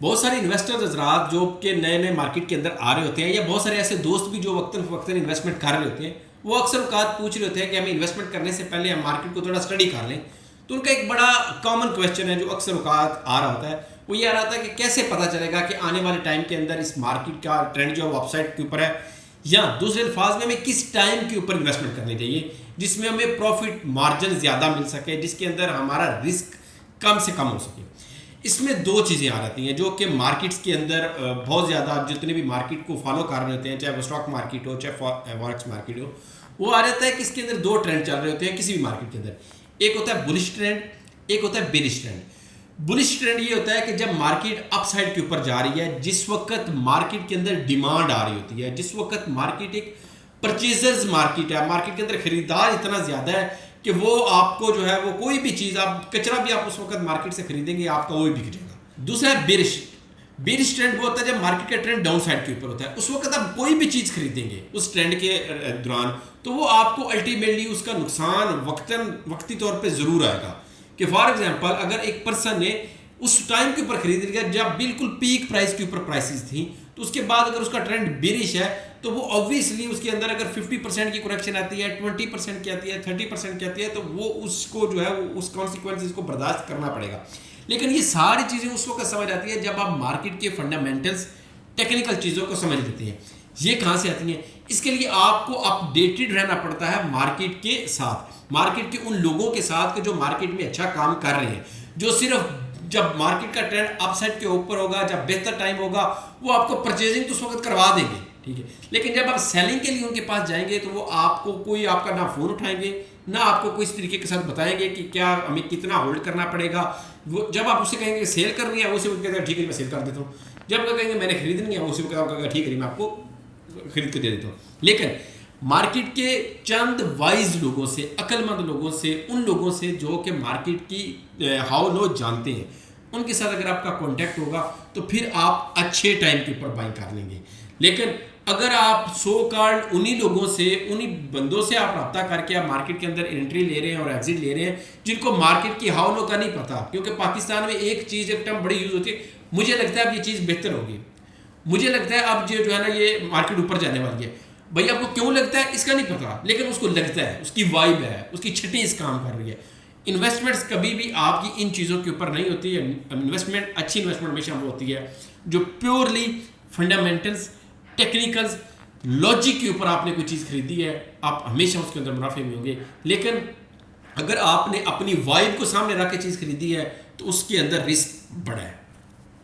बहुत सारे इन्वेस्टर्स हजरात जो कि नए नए मार्केट के अंदर आ रहे होते हैं, या बहुत सारे ऐसे दोस्त भी जो वक्तन फ़वक्तन इन्वेस्टमेंट कर रहे होते हैं, वो अक्सर औकात पूछ रहे होते हैं कि हमें इन्वेस्टमेंट करने से पहले हम मार्केट को थोड़ा स्टडी कर लें। तो उनका एक बड़ा कॉमन क्वेश्चन है जो अक्सर औकात आ रहा होता है, वो ये आ रहा था कि कैसे पता चलेगा कि आने वाले टाइम के अंदर इस मार्केट का ट्रेंड जो है वो अपसाइड के ऊपर है, या दूसरे अल्फाज में हमें किस टाइम के ऊपर इन्वेस्टमेंट करनी चाहिए जिसमें हमें प्रॉफिट मार्जिन ज़्यादा मिल सके, जिसके अंदर हमारा रिस्क कम से कम हो सके। इसमें दो चीज़ें आ जाती हैं जो कि मार्केट्स के अंदर बहुत ज़्यादा जितने भी मार्केट को फॉलो कर रहे होते हैं, चाहे वो स्टॉक मार्केट हो चाहे फॉरेक्स मार्केट हो, वो आ जाता है कि इसके अंदर दो ट्रेंड चल रहे होते हैं किसी भी मार्केट के अंदर। एक होता है बुलिश ट्रेंड, एक होता है बेरिश ट्रेंड। बुलिश ट्रेंड ये होता है कि जब मार्केट अपसाइड के ऊपर जा रही है, जिस वक्त मार्केट के अंदर डिमांड आ रही होती है, जिस वक्त मार्केट एक परचेजर्स मार्केट है, मार्केट के अंदर खरीदार इतना ज़्यादा है कि वो आपको जो है वो कोई भी चीज़, आप कचरा भी आप उस वक्त मार्केट से खरीदेंगे आपका वो भी बिक जाएगा। दूसरा है बेरिश। बेरिश ट्रेंड वो होता है जब मार्केट का ट्रेंड डाउन साइड के ऊपर होता है, उस वक्त आप कोई भी चीज़ खरीदेंगे उस ट्रेंड के दौरान तो वो आपको अल्टीमेटली उसका नुकसान वक्ती तौर पर ज़रूर आएगा। कि फॉर एग्जांपल अगर एक पर्सन ने उस टाइम के ऊपर खरीद लिया जब बिल्कुल पीक प्राइस के ऊपर प्राइसेस थी, तो उसके बाद अगर उसका ट्रेंड बेरिश है तो वो ऑब्वियसली उसके अंदर अगर 50% की करेक्शन आती है, 20% की आती है, 30% की आती है, तो वो उसको जो है उस कॉन्सिक्वेंसेस को बर्दाश्त करना पड़ेगा। लेकिन ये सारी चीज़ें उस वक्त समझ आती है जब आप मार्केट के फंडामेंटल्स टेक्निकल चीज़ों को समझ लेते हैं। ये कहाँ से आती हैं? इसके लिए आपको अपडेटेड रहना पड़ता है मार्केट के साथ, मार्केट के उन लोगों के साथ जो मार्केट में अच्छा काम कर रहे हैं, जो सिर्फ जब मार्केट का ट्रेंड अपसाइड के ऊपर होगा, जब बेहतर टाइम होगा, वो आपको परचेजिंग तो उस वक्त करवा देंगे, ठीक है। लेकिन जब आप सेलिंग के लिए उनके पास जाएंगे तो वो आपको कोई आपका ना फ़ोन उठाएंगे, ना आपको कोई इस तरीके के साथ बताएंगे कि क्या हमें कितना होल्ड करना पड़ेगा। वो जब आप उससे कहेंगे सेल करनी है, वो उसे कहते हैं ठीक है मैं सेल कर देता हूँ। जब वो कहेंगे मैंने खरीदनी है, वो उसे कहता ठीक है मैं आपको खरीद के दे देता हूँ। लेकिन मार्केट के चंद वाइज लोगों से, अक्लमंद लोगों से, उन लोगों से जो कि मार्केट की हाउ लो जानते हैं, उनके साथ अगर आपका कांटेक्ट होगा तो फिर आप अच्छे टाइम के ऊपर बाइंग कर लेंगे। लेकिन अगर आप सो कॉल्ड उन्हीं लोगों से, उन्हीं बंदों से आप रब्ता करके आप मार्केट के अंदर एंट्री ले रहे हैं और एग्जिट ले रहे हैं जिनको मार्केट की हाउ लो का नहीं पता, क्योंकि पाकिस्तान में एक चीज़ एक टर्म बड़ी यूज़ होती है, मुझे लगता है अब ये चीज़ बेहतर होगी, मुझे लगता है अब जो है ना ये मार्केट ऊपर जाने वाली है। भाई आपको क्यों लगता है इसका नहीं पता, लेकिन उसको लगता है, उसकी वाइब है, उसकी छठी इस काम कर रही है। इन्वेस्टमेंट्स कभी भी आपकी इन चीज़ों के ऊपर नहीं होती है। इन्वेस्टमेंट, अच्छी इन्वेस्टमेंट हमेशा वो होती है जो प्योरली फंडामेंटल्स, टेक्निकल्स, लॉजिक के ऊपर आपने कोई चीज़ खरीदी है, आप हमेशा उसके अंदर मुनाफे में होंगे। लेकिन अगर आपने अपनी वाइब को सामने रख के चीज़ खरीदी है तो उसके अंदर रिस्क बड़ा है।